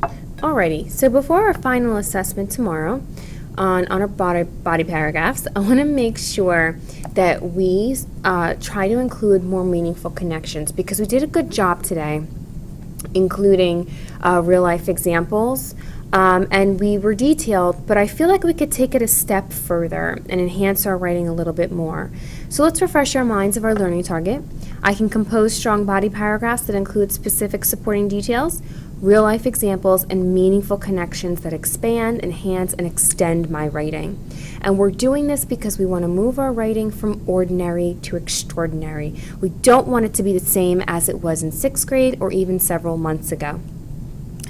Alrighty, so before our final assessment tomorrow on our body paragraphs, I want to make sure that we try to include more meaningful connections, because we did a good job today including real life examples, and we were detailed, but I feel like we could take it a step further and enhance our writing a little bit more. So let's refresh our minds of our learning target. I can compose strong body paragraphs that include specific supporting details, real life examples, and meaningful connections that expand, enhance, and extend my writing. And we're doing this because we want to move our writing from ordinary to extraordinary. We don't want it to be the same as it was in 6th grade or even several months ago.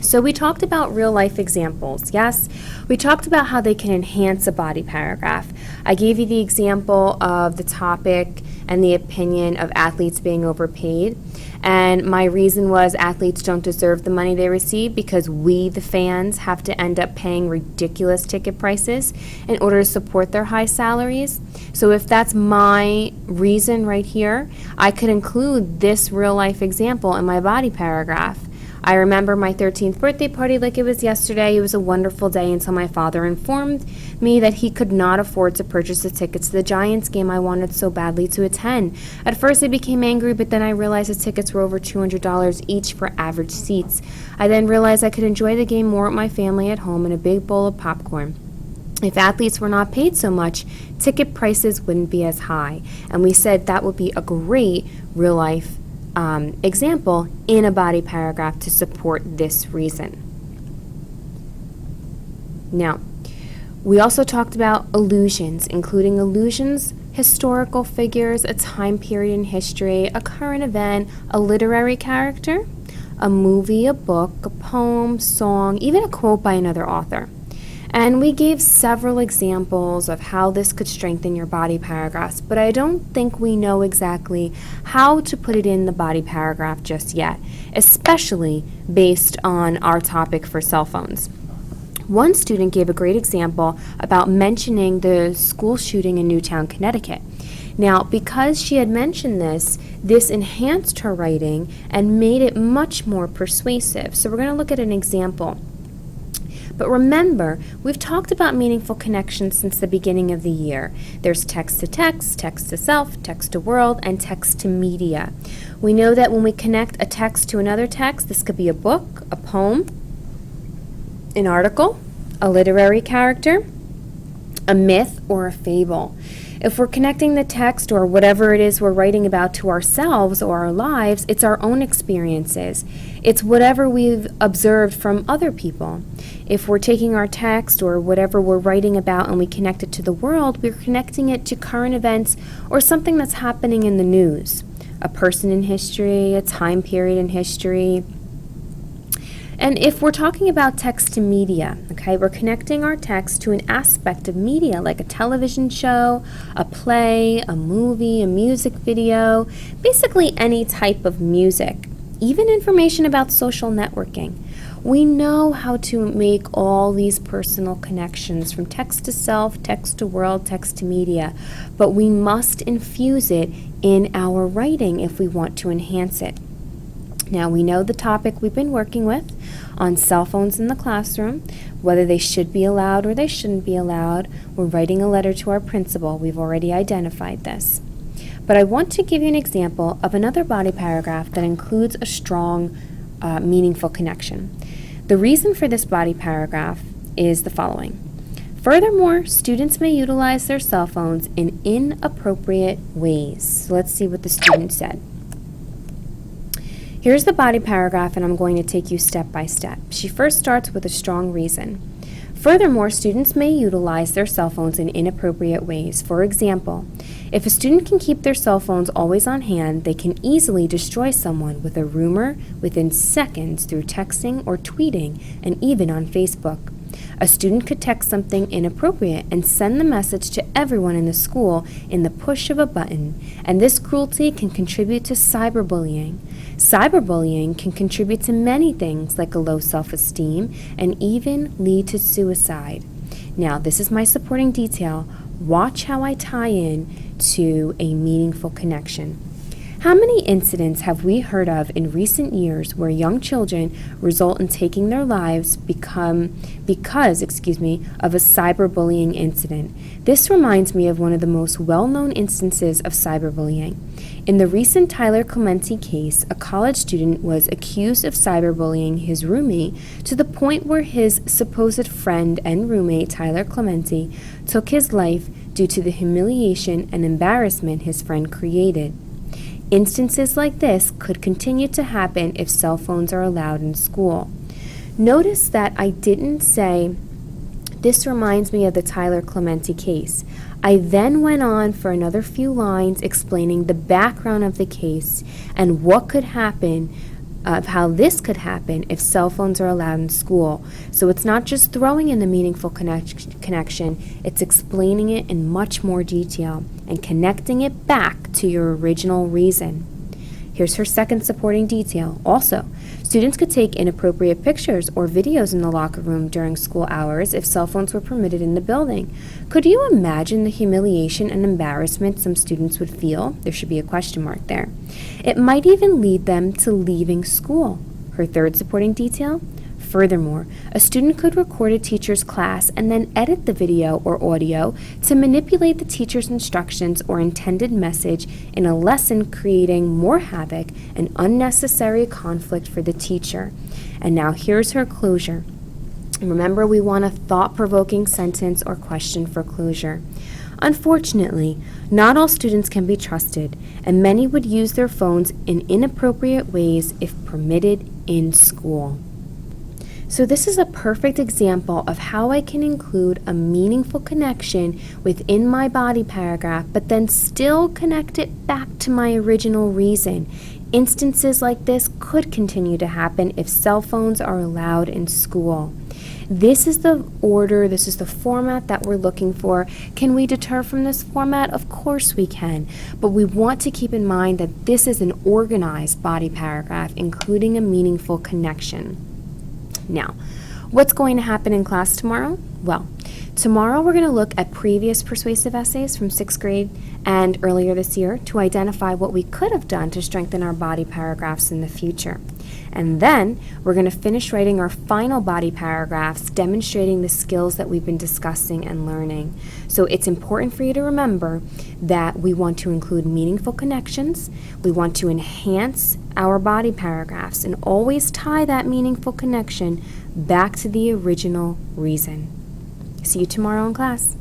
So we talked about real life examples, yes? We talked about how they can enhance a body paragraph. I gave you the example of the topic and the opinion of athletes being overpaid. And my reason was athletes don't deserve the money they receive because we, the fans, have to end up paying ridiculous ticket prices in order to support their high salaries. So if that's my reason right here, I could include this real life example in my body paragraph. I remember my 13th birthday party like it was yesterday. It was a wonderful day until my father informed me that he could not afford to purchase the tickets to the Giants game I wanted so badly to attend. At first I became angry, but then I realized the tickets were over $200 each for average seats. I then realized I could enjoy the game more with my family at home in a big bowl of popcorn. If athletes were not paid so much, ticket prices wouldn't be as high. And we said that would be a great real life example in a body paragraph to support this reason. Now, we also talked about allusions, including allusions, historical figures, a time period in history, a current event, a literary character, a movie, a book, a poem, song, even a quote by another author. And we gave several examples of how this could strengthen your body paragraphs, but I don't think we know exactly how to put it in the body paragraph just yet, especially based on our topic for cell phones. One student gave a great example about mentioning the school shooting in Newtown, Connecticut. Now, because she had mentioned this enhanced her writing and made it much more persuasive. So we're going to look at an example. But remember, we've talked about meaningful connections since the beginning of the year. There's text to text, text to self, text to world, and text to media. We know that when we connect a text to another text, this could be a book, a poem, an article, a literary character, a myth, or a fable. If we're connecting the text or whatever it is we're writing about to ourselves or our lives, it's our own experiences. It's whatever we've observed from other people. If we're taking our text or whatever we're writing about and we connect it to the world, we're connecting it to current events or something that's happening in the news. A person in history, a time period in history. And if we're talking about text to media, okay, we're connecting our text to an aspect of media like a television show, a play, a movie, a music video, basically any type of music, even information about social networking. We know how to make all these personal connections from text to self, text to world, text to media, but we must infuse it in our writing if we want to enhance it. Now, we know the topic we've been working with on cell phones in the classroom, whether they should be allowed or they shouldn't be allowed. We're writing a letter to our principal. We've already identified this. But I want to give you an example of another body paragraph that includes a strong, meaningful connection. The reason for this body paragraph is the following. Furthermore, students may utilize their cell phones in inappropriate ways. So let's see what the student said. Here's the body paragraph, and I'm going to take you step by step. She first starts with a strong reason. Furthermore, students may utilize their cell phones in inappropriate ways. For example, if a student can keep their cell phones always on hand, they can easily destroy someone with a rumor within seconds through texting or tweeting, and even on Facebook. A student could text something inappropriate and send the message to everyone in the school in the push of a button, and this cruelty can contribute to cyberbullying. Cyberbullying can contribute to many things like a low self-esteem and even lead to suicide. Now, this is my supporting detail. Watch how I tie in to a meaningful connection. How many incidents have we heard of in recent years where young children result in taking their lives because of a cyberbullying incident? This reminds me of one of the most well-known instances of cyberbullying. In the recent Tyler Clementi case, a college student was accused of cyberbullying his roommate to the point where his supposed friend and roommate, Tyler Clementi, took his life due to the humiliation and embarrassment his friend created. Instances like this could continue to happen if cell phones are allowed in school. Notice that I didn't say, "This reminds me of the Tyler Clementi case." I then went on for another few lines explaining the background of the case and what could happen, how this could happen if cell phones are allowed in school. So it's not just throwing in the meaningful connection, it's explaining it in much more detail and connecting it back to your original reason. Here's her second supporting detail. Also, students could take inappropriate pictures or videos in the locker room during school hours if cell phones were permitted in the building. Could you imagine the humiliation and embarrassment some students would feel? There should be a question mark there. It might even lead them to leaving school. Her third supporting detail? Furthermore, a student could record a teacher's class and then edit the video or audio to manipulate the teacher's instructions or intended message in a lesson, creating more havoc and unnecessary conflict for the teacher. And now here's her closure. Remember, we want a thought-provoking sentence or question for closure. Unfortunately, not all students can be trusted, and many would use their phones in inappropriate ways if permitted in school. So this is a perfect example of how I can include a meaningful connection within my body paragraph, but then still connect it back to my original reason. Instances like this could continue to happen if cell phones are allowed in school. This is the order, this is the format that we're looking for. Can we deter from this format? Of course we can, but we want to keep in mind that this is an organized body paragraph, including a meaningful connection. Now, what's going to happen in class tomorrow? Well, tomorrow we're going to look at previous persuasive essays from 6th grade and earlier this year to identify what we could have done to strengthen our body paragraphs in the future. And then we're going to finish writing our final body paragraphs demonstrating the skills that we've been discussing and learning. So it's important for you to remember that we want to include meaningful connections, we want to enhance our body paragraphs, and always tie that meaningful connection back to the original reason. See you tomorrow in class.